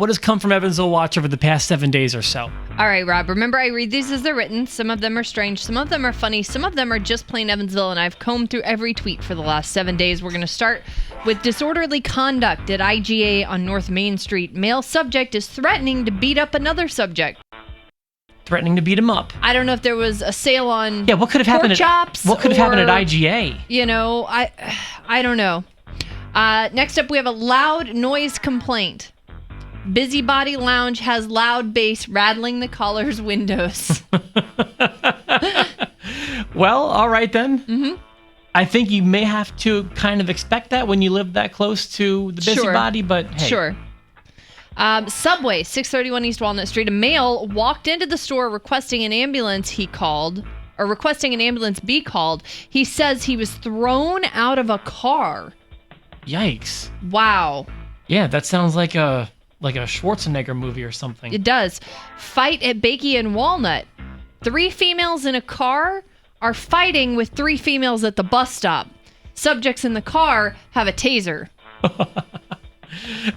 What has come from Evansville Watch over the past 7 days or so? All right, Rob. Remember, I read these as they're written. Some of them are strange. Some of them are funny. Some of them are just plain Evansville, and I've combed through every tweet for the last 7 days. We're going to start with disorderly conduct at IGA on North Main Street. Male subject is threatening to beat up another subject. Threatening to beat him up. I don't know if there was a sale on what could have happened chops. What could have happened at IGA? You know, I don't know. Next up, we have a loud noise complaint. Busybody Lounge has loud bass rattling the caller's windows. Well, all right then. Mm-hmm. I think you may have to kind of expect that when you live that close to the busybody, but hey. Sure. Subway, 631 East Walnut Street. A male walked into the store requesting an ambulance be called. He says he was thrown out of a car. Yikes. Wow. Yeah, that sounds like a Schwarzenegger movie or something. It does. Fight at Bakey and Walnut. 3 females in a car are fighting with 3 females at the bus stop. Subjects in the car have a taser.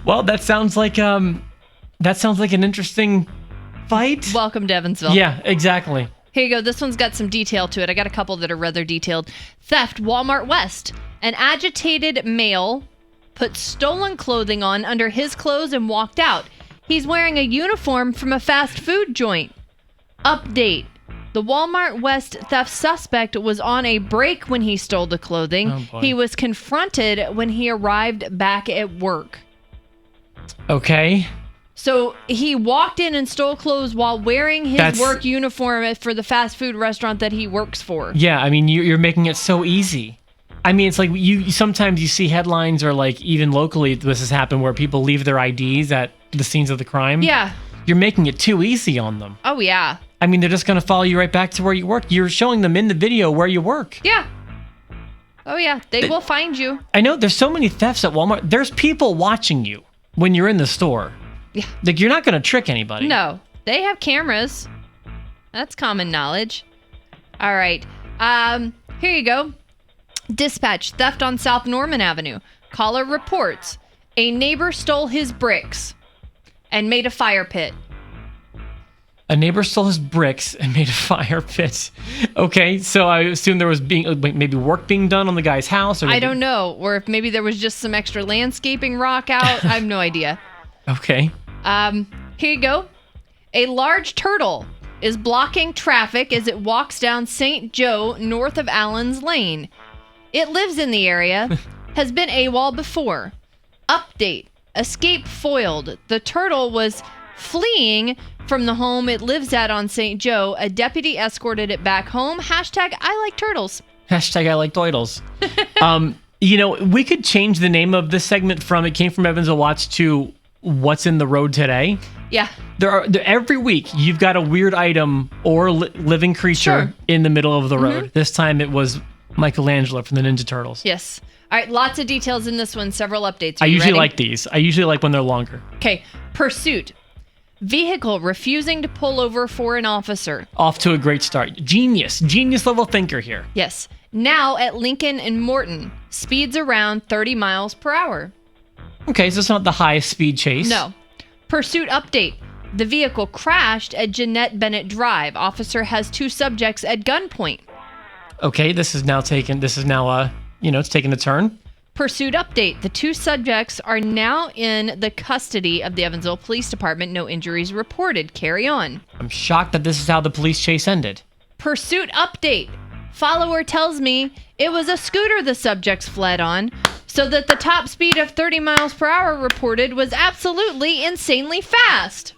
Well, that sounds like an interesting fight. Welcome to Evansville. Yeah, exactly. Here you go. This one's got some detail to it. I got a couple that are rather detailed. Theft, Walmart West. An agitated male put stolen clothing on under his clothes and walked out. He's wearing a uniform from a fast food joint. Update. The Walmart West theft suspect was on a break when he stole the clothing. Oh, boy. He was confronted when he arrived back at work. Okay. So he walked in and stole clothes while wearing his work uniform for the fast food restaurant that he works for. Yeah, I mean, you're making it so easy. I mean, it's like sometimes you see headlines or like even locally this has happened where people leave their IDs at the scenes of the crime. Yeah. You're making it too easy on them. Oh, yeah. I mean, they're just going to follow you right back to where you work. You're showing them in the video where you work. Yeah. Oh, yeah. They will find you. I know there's so many thefts at Walmart. There's people watching you when you're in the store. Yeah. Like, you're not going to trick anybody. No. They have cameras. That's common knowledge. All right. Here you go. Dispatch, theft on South Norman Avenue. Caller reports a neighbor stole his bricks and made a fire pit. A neighbor stole his bricks and made a fire pit. Okay, so I assume there was maybe work being done on the guy's house. Or I don't know. Or if maybe there was just some extra landscaping rock out. I have no idea. Okay. Here you go. A large turtle is blocking traffic as it walks down St. Joe north of Allen's Lane. It lives in the area, has been AWOL before. Update. Escape foiled. The turtle was fleeing from the home it lives at on St. Joe. A deputy escorted it back home. Hashtag I like turtles. Hashtag I like doidles. We could change the name of this segment from It Came from Evansville Watch to What's in the Road Today. Yeah. Every week, you've got a weird item or living creature in the middle of the road. This time it was Michelangelo from the Ninja Turtles. Yes. All right, lots of details in this one, several updates. I usually like these. I usually like when they're longer. Okay, pursuit. Vehicle refusing to pull over for an officer. Off to a great start. Genius level thinker here. Yes. Now at Lincoln and Morton, speeds around 30 miles per hour. Okay, so it's not the highest speed chase. No. Pursuit update. The vehicle crashed at Jeanette Bennett Drive. Officer has 2 subjects at gunpoint. Okay, it's taking a turn. Pursuit update. The 2 subjects are now in the custody of the Evansville Police Department. No injuries reported. Carry on. I'm shocked that this is how the police chase ended. Pursuit update. Follower tells me it was a scooter the subjects fled on, so that the top speed of 30 miles per hour reported was absolutely insanely fast.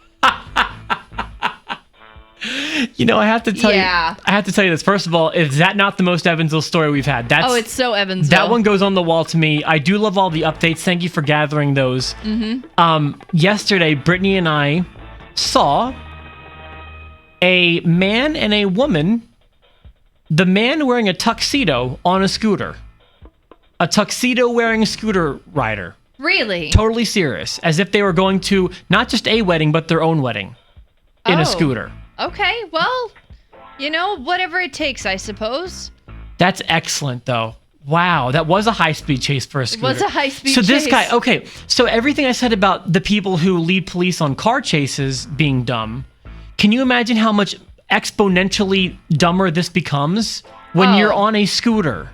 I have to tell you this. First of all, is that not the most Evansville story we've had? It's so Evansville. That one goes on the wall to me. I do love all the updates. Thank you for gathering those. Mm-hmm. Yesterday, Brittany and I saw a man and a woman, the man wearing a tuxedo on a scooter. A tuxedo wearing scooter rider. Really? Totally serious. As if they were going to not just a wedding, but their own wedding in a scooter. Okay, well, whatever it takes, I suppose. That's excellent, though. Wow, that was a high-speed chase for a It scooter. was a high-speed So chase. this guy, okay, so everything I said about the people who lead police on car chases being dumb, can you imagine how much exponentially dumber this becomes when you're on a scooter?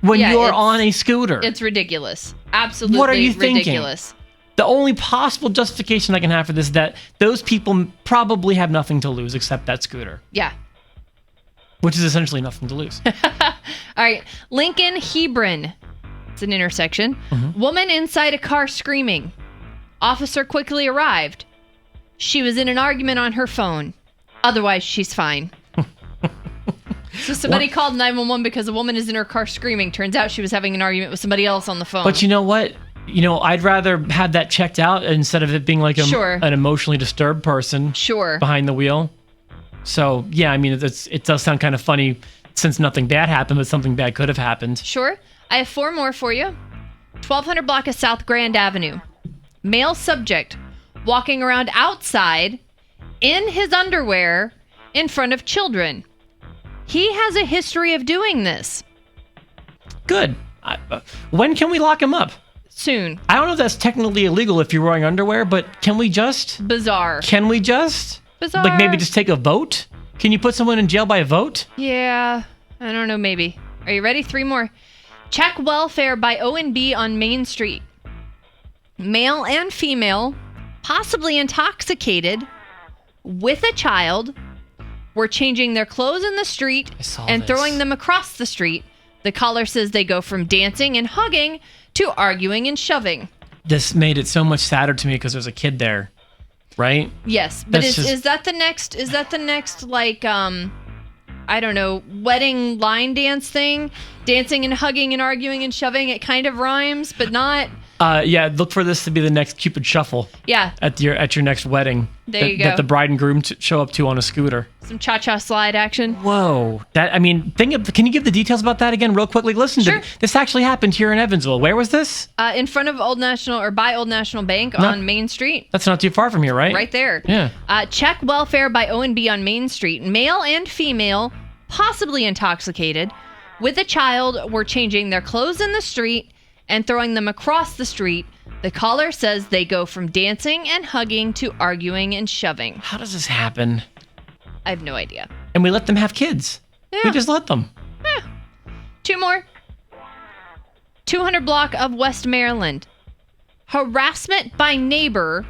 When you're on a scooter. It's ridiculous. Absolutely What are you thinking? ridiculous. The only possible justification I can have for this is that those people probably have nothing to lose except that scooter, Yeah. which is essentially nothing to lose. All right. Lincoln Hebron. It's an intersection. Mm-hmm. Woman inside a car screaming. Officer quickly arrived. She was in an argument on her phone. Otherwise, she's fine. So somebody called 911 because a woman is in her car screaming. Turns out she was having an argument with somebody else on the phone. But you know what? I'd rather have that checked out instead of it being like an emotionally disturbed person behind the wheel. So, yeah, I mean, it does sound kind of funny since nothing bad happened, but something bad could have happened. Sure. I have 4 more for you. 1200 block of South Grand Avenue. Male subject walking around outside in his underwear in front of children. He has a history of doing this. Good. When can we lock him up? Soon. I don't know if that's technically illegal if you're wearing underwear, but can we just? Bizarre. Can we just? Bizarre. Like maybe just take a vote? Can you put someone in jail by a vote? Yeah. I don't know, maybe. Are you ready? 3 more. Check welfare by O&B on Main Street. Male and female, possibly intoxicated, with a child, were changing their clothes in the street and throwing them across the street. The caller says they go from dancing and hugging to arguing and shoving. This made it so much sadder to me because there's a kid there, right? Yes, but is that the next like I don't know, wedding line dance thing? Dancing and hugging and arguing and shoving. It kind of rhymes, but not. Yeah, look for this to be the next Cupid Shuffle. Yeah. At your next wedding. There you go. That the bride and groom show up to on a scooter. Some cha-cha slide action. Whoa. Can you give the details about that again real quickly? Listen, sure. This actually happened here in Evansville. Where was this? In front of Old National Bank on Main Street. That's not too far from here, right? Right there. Yeah. Check welfare by O&B on Main Street. Male and female, possibly intoxicated, with a child, were changing their clothes in the street and throwing them across the street. The caller says they go from dancing and hugging to arguing and shoving. How does this happen? I have no idea. And we let them have kids. Yeah. We just let them. Yeah. 2 more. 200 block of West Maryland. Harassment by neighbor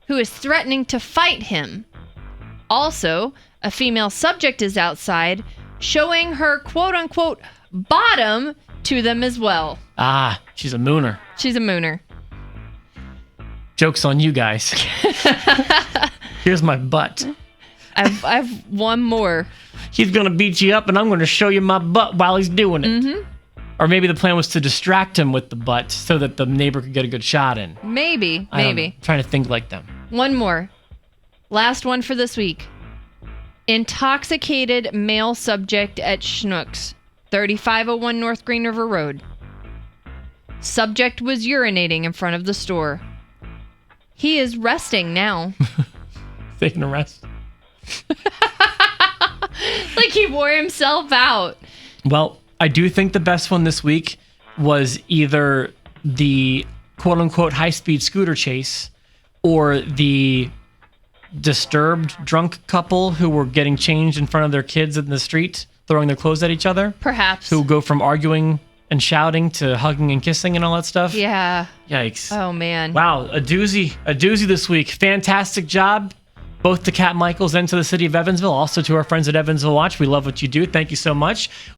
who is threatening to fight him. Also, a female subject is outside showing her quote-unquote bottom to them as well. Ah, she's a mooner. She's a mooner. Joke's on you guys. Here's my butt. I've 1 more. He's going to beat you up and I'm going to show you my butt while he's doing it. Mm-hmm. Or maybe the plan was to distract him with the butt so that the neighbor could get a good shot in. Maybe. I'm trying to think like them. 1 more. Last one for this week. Intoxicated male subject at Schnucks, 3501 North Green River Road. Subject was urinating in front of the store. He is resting now. Taking a rest. Like he wore himself out. Well, I do think the best one this week was either the quote-unquote high-speed scooter chase or the disturbed drunk couple who were getting changed in front of their kids in the street, throwing their clothes at each other. Perhaps. Who go from arguing and shouting to hugging and kissing and all that stuff. Yeah. Yikes. Oh, man. Wow, a doozy this week. Fantastic job, both to Kat Mykals and to the city of Evansville, also to our friends at Evansville Watch. We love what you do. Thank you so much.